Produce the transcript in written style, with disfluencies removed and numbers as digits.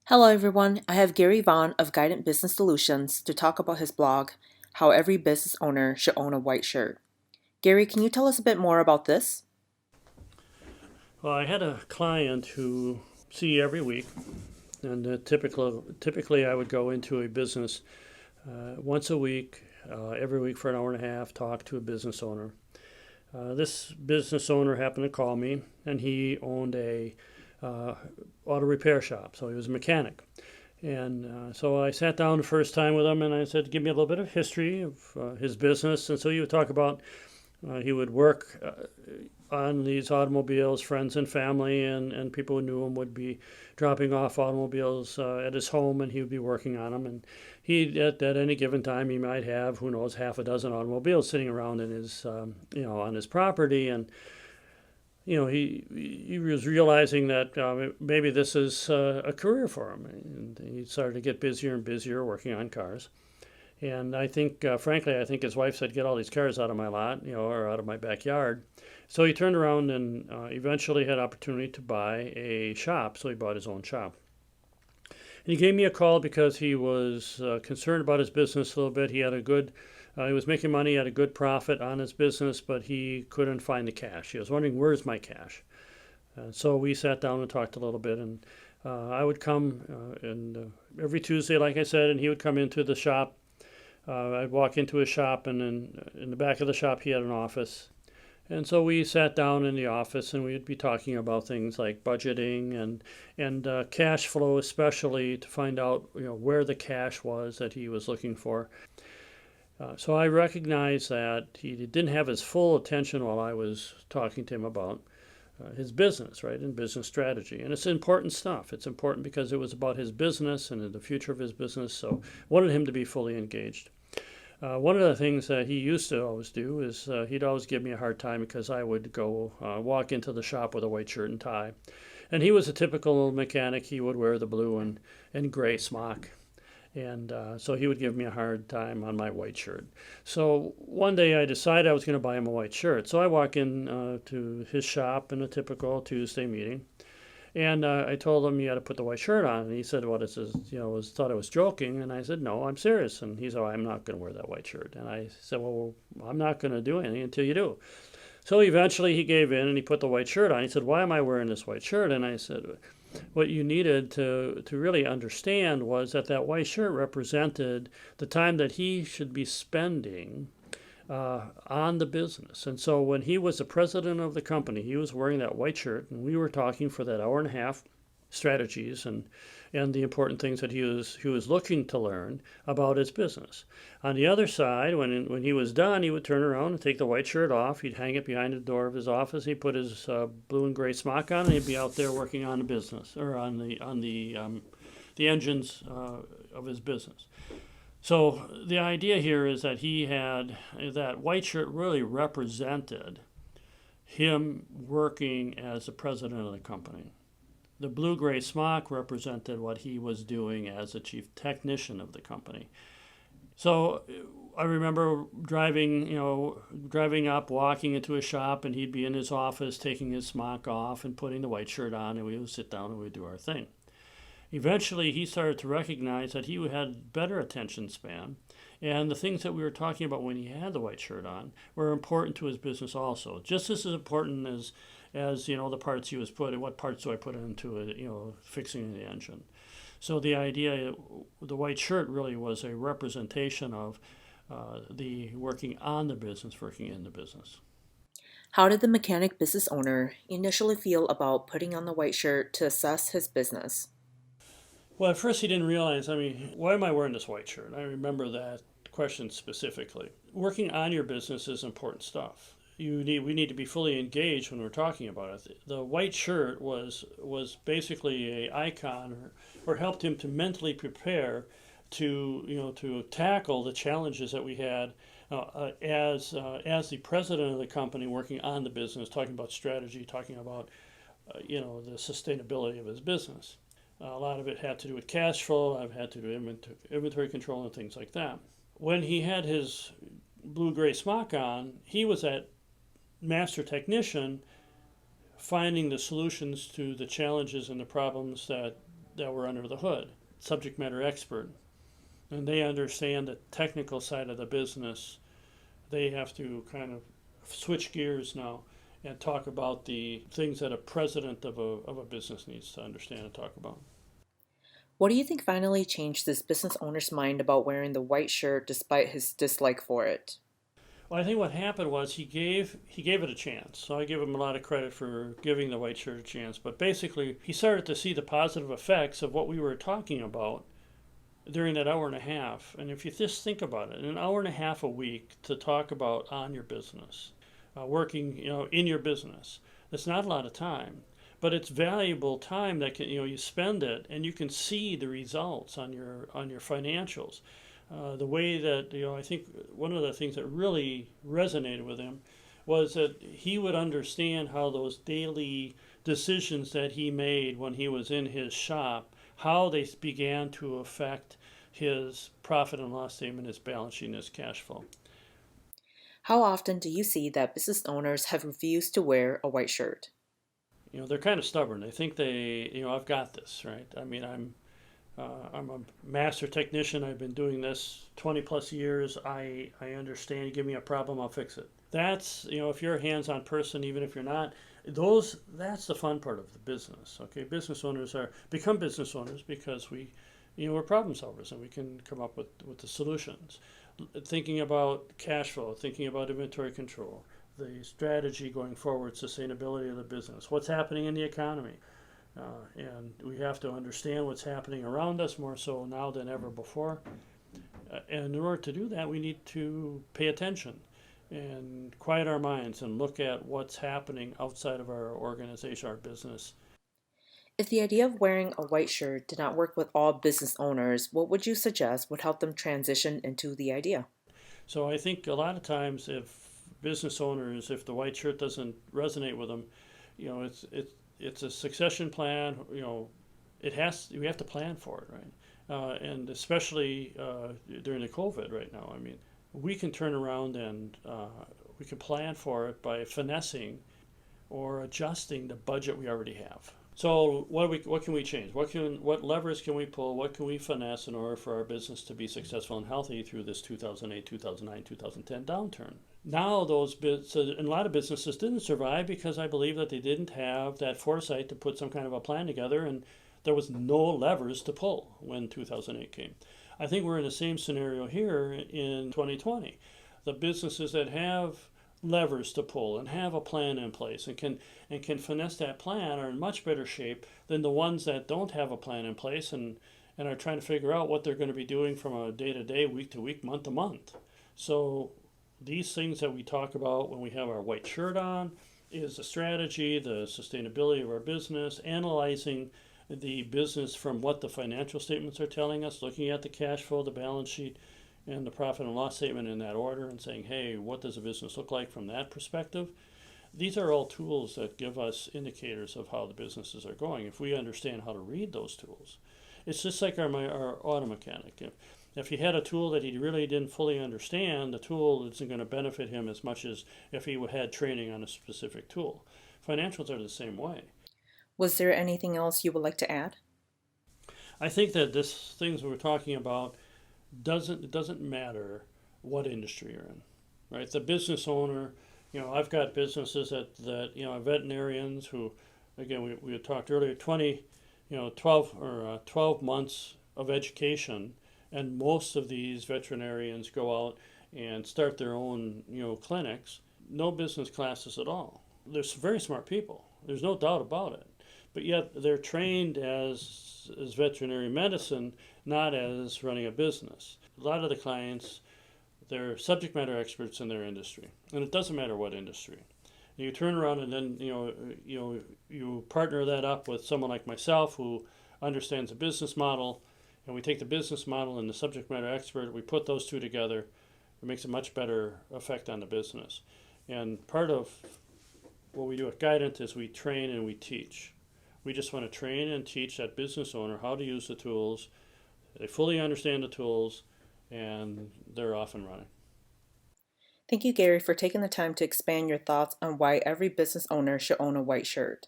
Hello, everyone. I have Gary Vaughn of Guidant Business Solutions to talk about his blog, How Every Business Owner Should Own a White Shirt. Gary, can you tell us a bit more about this? Well, I had a client who see every week, and typically I would go into a business once a week, every week for an hour and a half, talk to a business owner. This business owner happened to call me, and he owned a uh, auto repair shop, so he was a mechanic. And so I sat down the first time with him, and I said, "Give me a little bit of history of his business." And so he would talk about he would work on these automobiles. Friends and family and people who knew him would be dropping off automobiles at his home, and he would be working on them. And he, at any given time, he might have, who knows, half a dozen automobiles sitting around in his, on his property. And he was realizing that maybe this is a career for him, and he started to get busier and busier working on cars. And I think, frankly, I think his wife said, "Get all these cars out of my lot, or out of my backyard." So he turned around and eventually had opportunity to buy a shop. So he bought his own shop. And he gave me a call because he was concerned about his business a little bit. He was making money, had a good profit on his business, but he couldn't find the cash. He was wondering, "Where's my cash?" So we sat down and talked a little bit, and I would come and every Tuesday, like I said, and he would come into the shop. I'd walk into his shop, and in the back of the shop, he had an office. And so we sat down in the office, and we'd be talking about things like budgeting and cash flow, especially to find out where the cash was that he was looking for. So I recognized that he didn't have his full attention while I was talking to him about his business, right, and business strategy. And it's important stuff. It's important because it was about his business and the future of his business. So I wanted him to be fully engaged. One of the things that he used to always do is he'd always give me a hard time because I would go walk into the shop with a white shirt and tie. And he was a typical mechanic. He would wear the blue and gray smock. And so he would give me a hard time on my white shirt. So one day I decided I was going to buy him a white shirt. So I walk in to his shop in a typical Tuesday meeting. And I told him, "You got to put the white shirt on." And he said, "What is this?" Thought I was joking. And I said, "No, I'm serious." And he said, "Oh, I'm not going to wear that white shirt." And I said, "Well, I'm not going to do anything until you do." So eventually he gave in and he put the white shirt on. He said, "Why am I wearing this white shirt?" And I said, "What you needed to really understand was that that white shirt represented the time that he should be spending on the business." And so when he was the president of the company, he was wearing that white shirt, and we were talking for that hour and a half strategies and the important things that he was looking to learn about his business. On the other side, when he was done, he would turn around and take the white shirt off. He'd hang it behind the door of his office. He'd put his blue and gray smock on, and he'd be out there working on the business or on the engines of his business. So the idea here is that he had that white shirt really represented him working as the president of the company. The blue gray smock represented what he was doing as the chief technician of the company. So I remember driving up, walking into a shop, and he'd be in his office taking his smock off and putting the white shirt on, and we would sit down and we'd do our thing. Eventually, he started to recognize that he had better attention span, and the things that we were talking about when he had the white shirt on were important to his business also, just as important as the parts he was putting. What parts do I put into it? Fixing the engine. So the idea, the white shirt really was a representation of the working on the business, working in the business. How did the mechanic business owner initially feel about putting on the white shirt to assess his business? Well, at first he didn't realize, why am I wearing this white shirt? I remember that question specifically. Working on your business is important stuff. We need to be fully engaged when we're talking about it. The white shirt was basically a icon or helped him to mentally prepare to tackle the challenges that we had as the president of the company working on the business, talking about strategy, talking about the sustainability of his business. A lot of it had to do with cash flow. I've had to do inventory control and things like that. When he had his blue gray smock on, he was that master technician finding the solutions to the challenges and the problems that were under the hood, subject matter expert, and they understand the technical side of the business. They have to kind of switch gears now and talk about the things that a president of a business needs to understand and talk about. What do you think finally changed this business owner's mind about wearing the white shirt despite his dislike for it? Well, I think what happened was he gave it a chance. So I give him a lot of credit for giving the white shirt a chance. But basically, he started to see the positive effects of what we were talking about during that hour and a half. And if you just think about it, an hour and a half a week to talk about on your business, working, in your business, that's not a lot of time, but it's valuable time that can, you spend it and you can see the results on your financials. The way that, I think one of the things that really resonated with him was that he would understand how those daily decisions that he made when he was in his shop, how they began to affect his profit and loss statement, his balance sheet, and his cash flow. How often do you see that business owners have refused to wear a white shirt? They're kind of stubborn. They think I've got this, right? I mean, I'm a master technician. I've been doing this 20 plus years. I understand. You give me a problem, I'll fix it. That's, if you're a hands-on person, even if you're not, that's the fun part of the business. Okay, business owners become business owners because we're problem solvers and we can come up with the solutions. Thinking about cash flow, thinking about inventory control, the strategy going forward, sustainability of the business, what's happening in the economy. And we have to understand what's happening around us more so now than ever before. And in order to do that, we need to pay attention and quiet our minds and look at what's happening outside of our organization, our business. If the idea of wearing a white shirt did not work with all business owners, what would you suggest would help them transition into the idea? So I think a lot of times if business owners, if the white shirt doesn't resonate with them, it's a succession plan. We have to plan for it, right? And especially during the COVID right now. I mean, we can turn around and we can plan for it by finessing or adjusting the budget we already have. So what can we change? What levers can we pull? What can we finesse in order for our business to be successful and healthy through this 2008, 2009, 2010 downturn? Now and a lot of businesses didn't survive because I believe that they didn't have that foresight to put some kind of a plan together, and there was no levers to pull when 2008 came. I think we're in the same scenario here in 2020. The businesses that have levers to pull and have a plan in place and can finesse that plan are in much better shape than the ones that don't have a plan in place and are trying to figure out what they're going to be doing from a day to day, week to week, month to month. So these things that we talk about when we have our white shirt on is the strategy, the sustainability of our business, analyzing the business from what the financial statements are telling us, looking at the cash flow, the balance sheet, and the profit and loss statement in that order and saying, hey, what does a business look like from that perspective? These are all tools that give us indicators of how the businesses are going if we understand how to read those tools. It's just like our auto mechanic. If he had a tool that he really didn't fully understand, the tool isn't going to benefit him as much as if he had training on a specific tool. Financials are the same way. Was there anything else you would like to add? I think that this things we're talking about it doesn't matter what industry you're in, right? The business owner, I've got businesses that veterinarians who, again, we had talked earlier, 12 months of education, and most of these veterinarians go out and start their own, clinics. No business classes at all. They're very smart people. There's no doubt about it. But yet they're trained as veterinary medicine, not as running a business. A lot of the clients, they're subject matter experts in their industry, and it doesn't matter what industry. And you turn around and then you partner that up with someone like myself who understands the business model, and we take the business model and the subject matter expert, we put those two together. It makes a much better effect on the business. And part of what we do at Guidant is we train and we teach. We just want to train and teach that business owner how to use the tools. They fully understand the tools, and they're off and running. Thank you, Gary, for taking the time to expand your thoughts on why every business owner should own a white shirt.